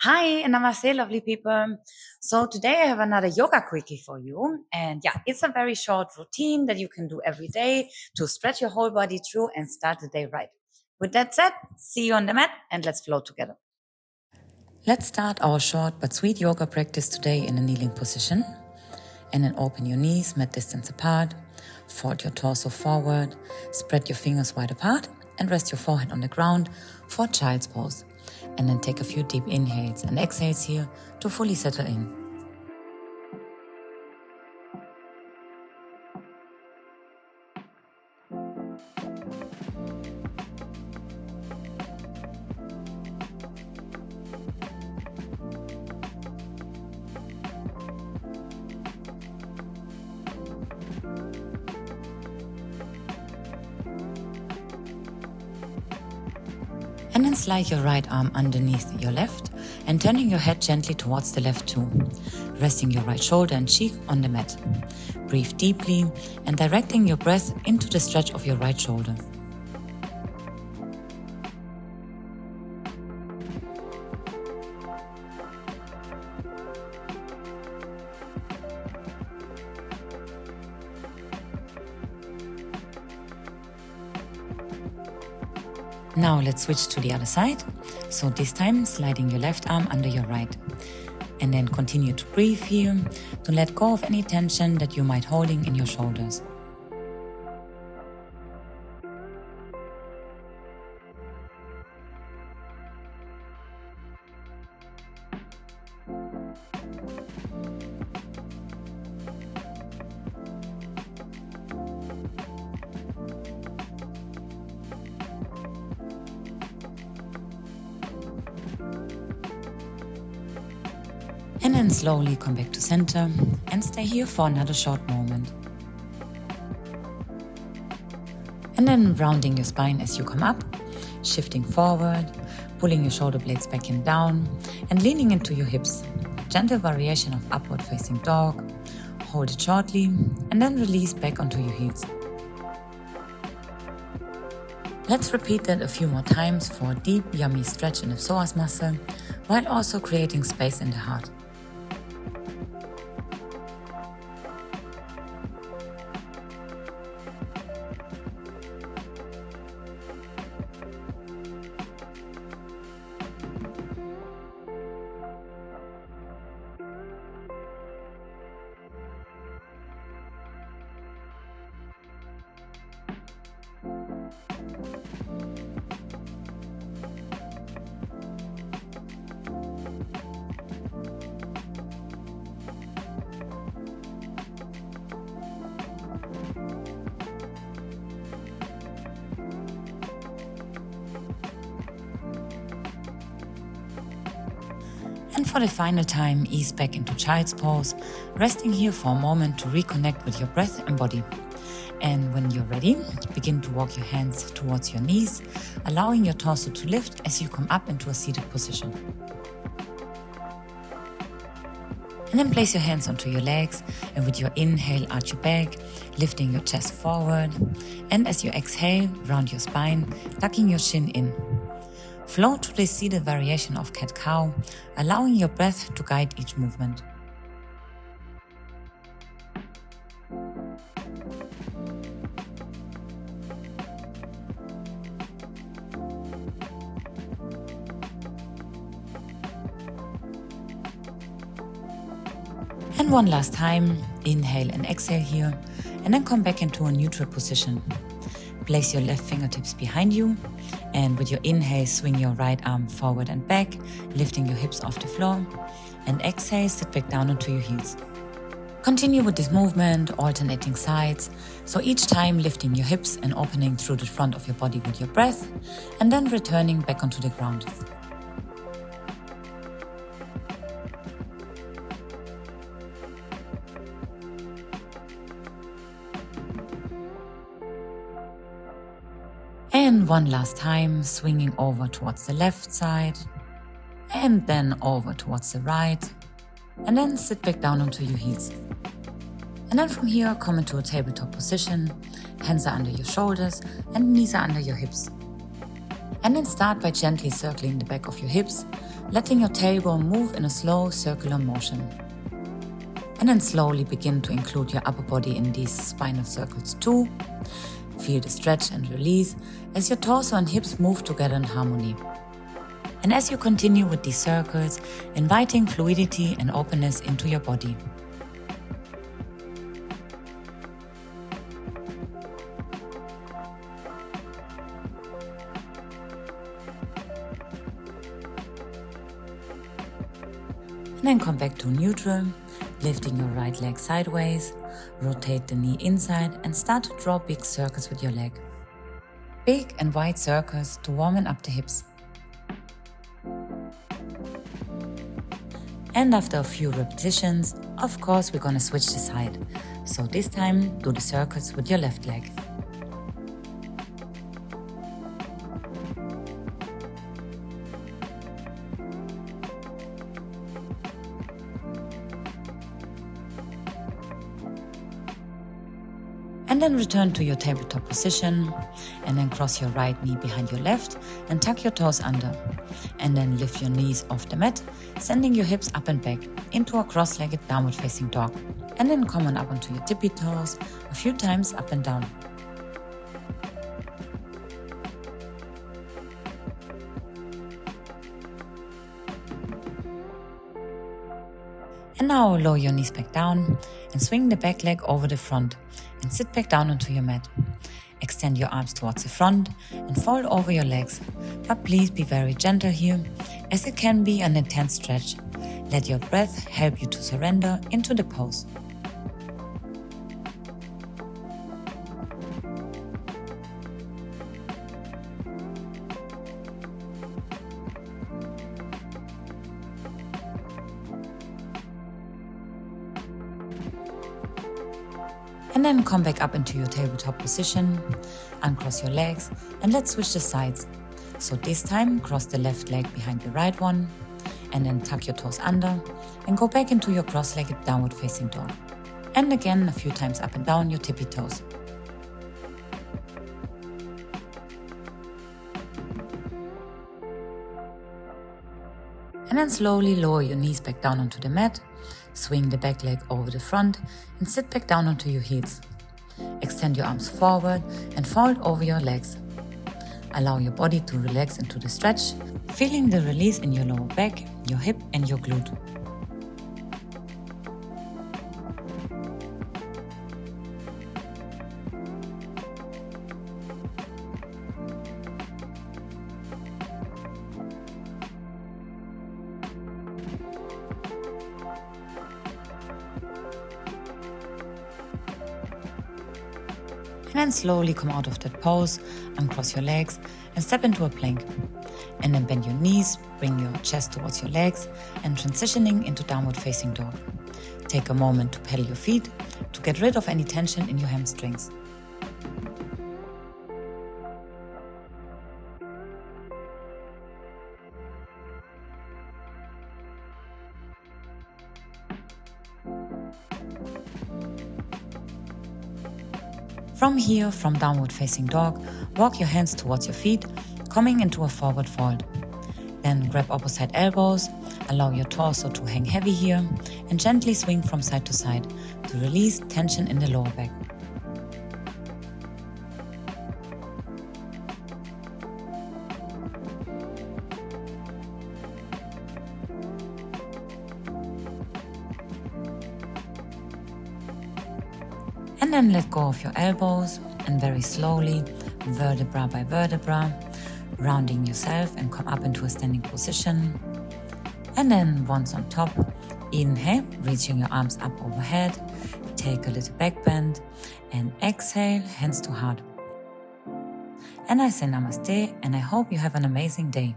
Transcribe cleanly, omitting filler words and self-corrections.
Hi, namaste, lovely people. So today I have another yoga quickie for you. And yeah, it's a very short routine that you can do every day to stretch your whole body through and start the day right. With that said, see you on the mat and let's flow together. Let's start our short but sweet yoga practice today in a kneeling position. And then open your knees mat distance apart, fold your torso forward, spread your fingers wide apart, and rest your forehead on the ground for child's pose. And then take a few deep inhales and exhales here to fully settle in. And then slide your right arm underneath your left and turning your head gently towards the left too, resting your right shoulder and cheek on the mat. Breathe deeply and directing your breath into the stretch of your right shoulder. Now let's switch to the other side. So this time sliding your left arm under your right. And then continue to breathe here to let go of any tension that you might holding in your shoulders. And then slowly come back to center and stay here for another short moment. And then rounding your spine as you come up, shifting forward, pulling your shoulder blades back and down, and leaning into your hips. Gentle variation of upward facing dog. Hold it shortly, and then release back onto your heels. Let's repeat that a few more times for a deep, yummy stretch in the psoas muscle, while also creating space in the heart. And for the final time, ease back into child's pose, resting here for a moment to reconnect with your breath and body. And when you're ready, begin to walk your hands towards your knees, allowing your torso to lift as you come up into a seated position. And then place your hands onto your legs, and with your inhale, arch your back, lifting your chest forward. And as you exhale, round your spine, tucking your chin in. Flow to the seated variation of cat-cow, allowing your breath to guide each movement. And one last time, inhale and exhale here, and then come back into a neutral position. Place your left fingertips behind you, and with your inhale, swing your right arm forward and back, lifting your hips off the floor, and exhale, sit back down onto your heels. Continue with this movement, alternating sides, so each time lifting your hips and opening through the front of your body with your breath, and then returning back onto the ground. And one last time, swinging over towards the left side, and then over towards the right, and then sit back down onto your heels. And then from here, come into a tabletop position, hands are under your shoulders and knees are under your hips. And then start by gently circling the back of your hips, letting your tailbone move in a slow circular motion. And then slowly begin to include your upper body in these spinal circles too. Feel the stretch and release as your torso and hips move together in harmony. And as you continue with these circles, inviting fluidity and openness into your body. And then come back to neutral, lifting your right leg sideways, rotate the knee inside and start to draw big circles with your leg. Big and wide circles to warm up the hips. And after a few repetitions, of course, we're gonna switch the side. So this time, do the circles with your left leg. And then return to your tabletop position and then cross your right knee behind your left and tuck your toes under. And then lift your knees off the mat, sending your hips up and back into a cross-legged downward facing dog. And then come on up onto your tippy toes a few times up and down. And now lower your knees back down and swing the back leg over the front and sit back down onto your mat. Extend your arms towards the front and fold over your legs, but please be very gentle here as it can be an intense stretch. Let your breath help you to surrender into the pose. And then come back up into your tabletop position, uncross your legs and let's switch the sides. So this time cross the left leg behind the right one and then tuck your toes under and go back into your cross-legged downward facing dog. And again a few times up and down your tippy toes. And then slowly lower your knees back down onto the mat. Swing the back leg over the front and sit back down onto your heels. Extend your arms forward and fold over your legs. Allow your body to relax into the stretch, feeling the release in your lower back, your hip and your glute. And then slowly come out of that pose, uncross your legs and step into a plank. And then bend your knees, bring your chest towards your legs and transitioning into downward facing dog. Take a moment to pedal your feet to get rid of any tension in your hamstrings. From here, from downward facing dog, walk your hands towards your feet, coming into a forward fold. Then grab opposite elbows, allow your torso to hang heavy here, and gently swing from side to side to release tension in the lower back. And then let go of your elbows and very slowly, vertebra by vertebra, rounding yourself and come up into a standing position. And then once on top, inhale, reaching your arms up overhead, take a little back bend and exhale, hands to heart. And I say namaste and I hope you have an amazing day.